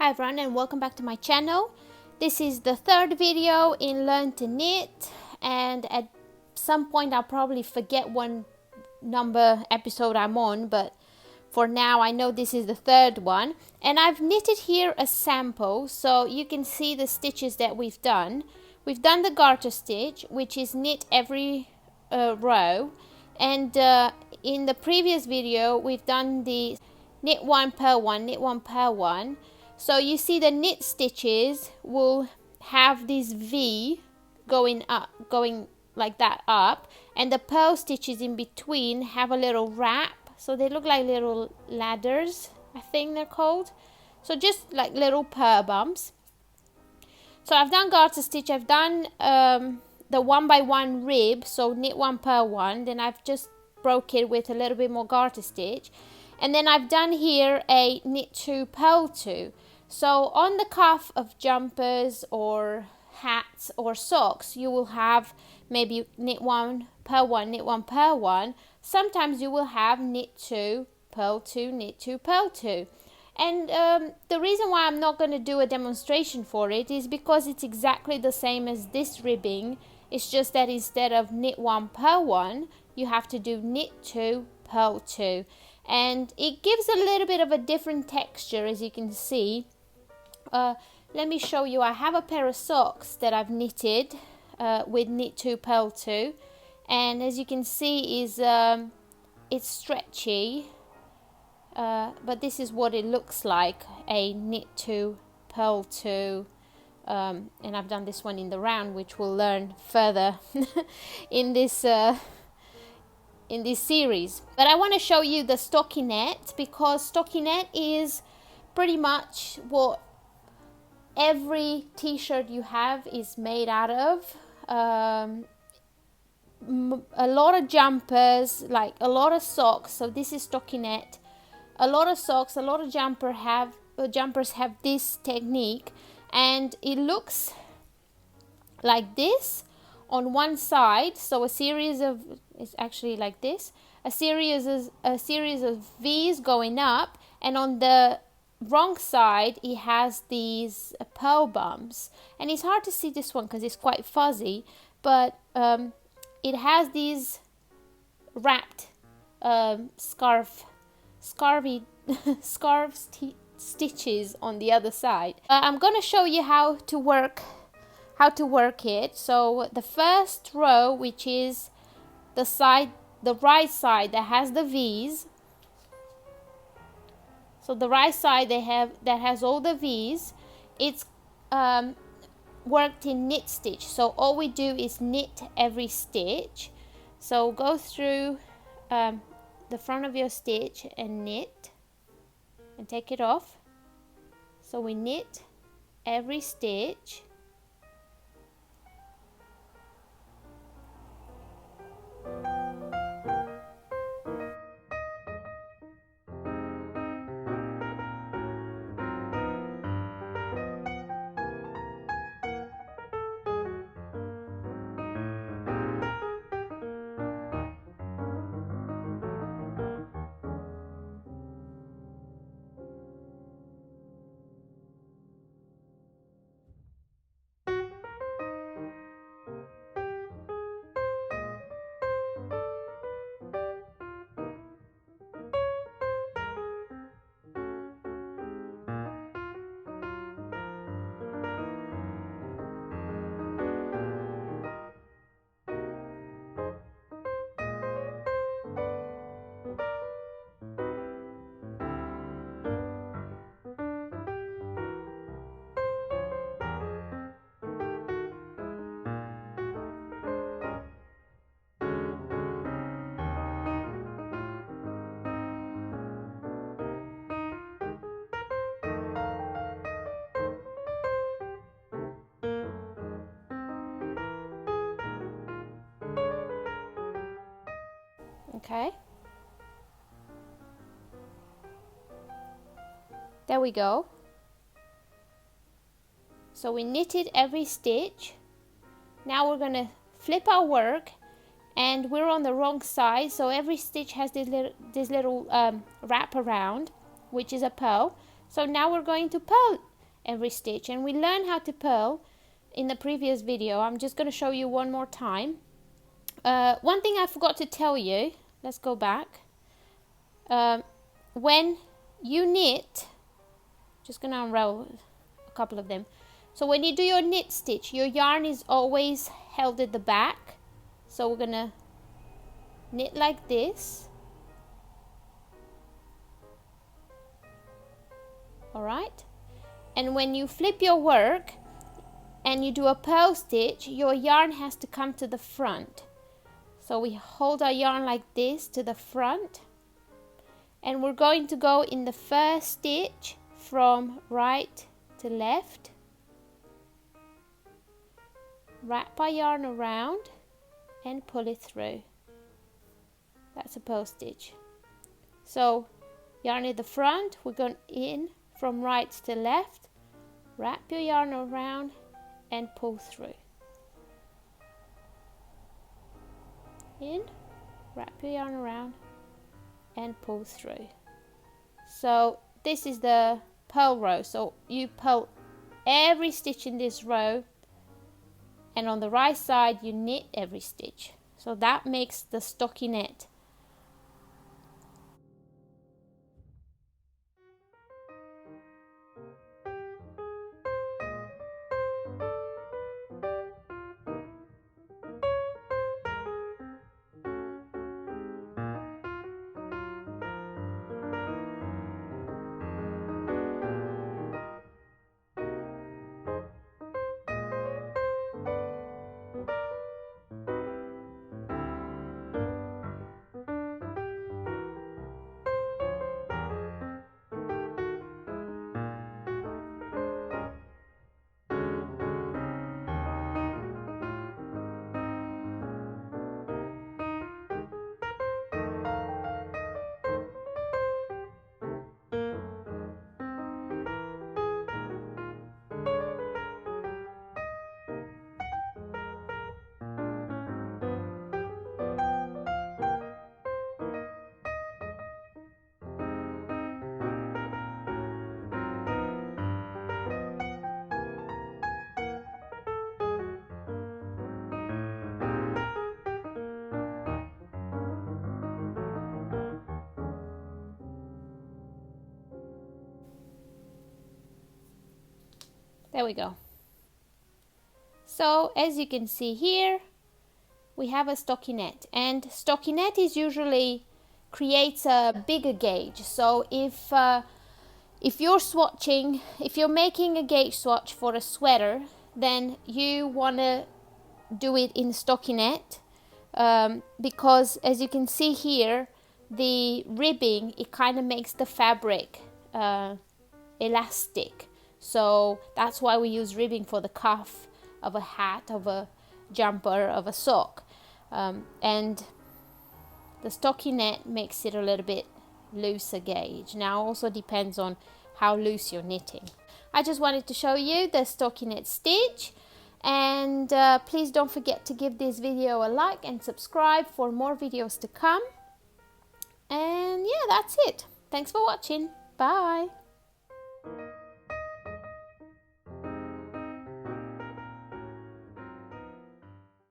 Hi everyone and welcome back to my channel. This is the third video in Learn to Knit, and at some point I'll probably forget what number episode I'm on, but for now I know this is the third one. And I've knitted here a sample so you can see the stitches that we've done. We've done the garter stitch, which is knit every row, and in the previous video we've done the knit one, purl one, knit one, purl one. So you see the knit stitches will have this V going up, going like that up, and the purl stitches in between have a little wrap, so they look like little ladders, I think they're called. So just like little purl bumps. So I've done garter stitch, I've done the 1 by 1 rib, so knit one, purl one, then I've just broke it with a little bit more garter stitch, and then I've done here a knit 2, purl 2. So on the cuff of jumpers or hats or socks, you will have maybe knit 1, purl 1, knit 1, purl 1. Sometimes you will have knit 2, purl 2, knit 2, purl 2. And the reason why I'm not going to do a demonstration for it is because it's exactly the same as this ribbing. It's just that instead of knit 1, purl 1, you have to do knit 2, purl 2. And it gives a little bit of a different texture, as you can see. Let me show you. I have a pair of socks that I've knitted with knit 2, purl 2, and as you can see is it's stretchy, but this is what it looks like, a knit 2, purl 2, and I've done this one in the round, which we'll learn further in this series. But I want to show you the stockinette, because stockinette is pretty much what every t-shirt you have is made out of. A lot of jumpers, like a lot of socks, so this is stockinette. A lot of socks, a lot of jumpers have this technique, and it looks like this on one side. So a series of, it's actually like this, a series of V's going up, and on the wrong side it has these purl bumps, and it's hard to see this one because it's quite fuzzy, but it has these wrapped scarf stitches on the other side. I'm going to show you how to work it. So the first row, which is the right side that has the V's, so the right side that has all the V's, it's worked in knit stitch. So all we do is knit every stitch. So go through the front of your stitch and knit and take it off. So we knit every stitch. Okay, there we go. So we knitted every stitch. Now we're gonna flip our work, and we're on the wrong side, so every stitch has this little wrap around, which is a purl. So now we're going to purl every stitch. And we learned how to purl in the previous video. I'm just going to show you one more time. One thing I forgot to tell you, let's go back. When you knit, just going to unravel a couple of them. So when you do your knit stitch, your yarn is always held at the back. So we're going to knit like this. Alright. And when you flip your work and you do a purl stitch, your yarn has to come to the front. So we hold our yarn like this to the front. And we're going to go in the first stitch from right to left. Wrap our yarn around and pull it through. That's a purl stitch. So yarn at the front, we're going in from right to left. Wrap your yarn around and pull through. In, wrap your yarn around and pull through. So this is the purl row. So you purl every stitch in this row, and on the right side you knit every stitch. So that makes the stockinette. There we go. So as you can see here, we have a stockinette, and stockinette is usually creates a bigger gauge. So if you're swatching, if you're making a gauge swatch for a sweater, then you want to do it in stockinette, because as you can see here, the ribbing, it kind of makes the fabric elastic. So that's why we use ribbing for the cuff of a hat, of a jumper, of a sock. And the stockinette makes it a little bit looser gauge. Now also depends on how loose you're knitting. I just wanted to show you the stockinette stitch, and please don't forget to give this video a like and subscribe for more videos to come. And yeah, that's it. Thanks for watching. Bye.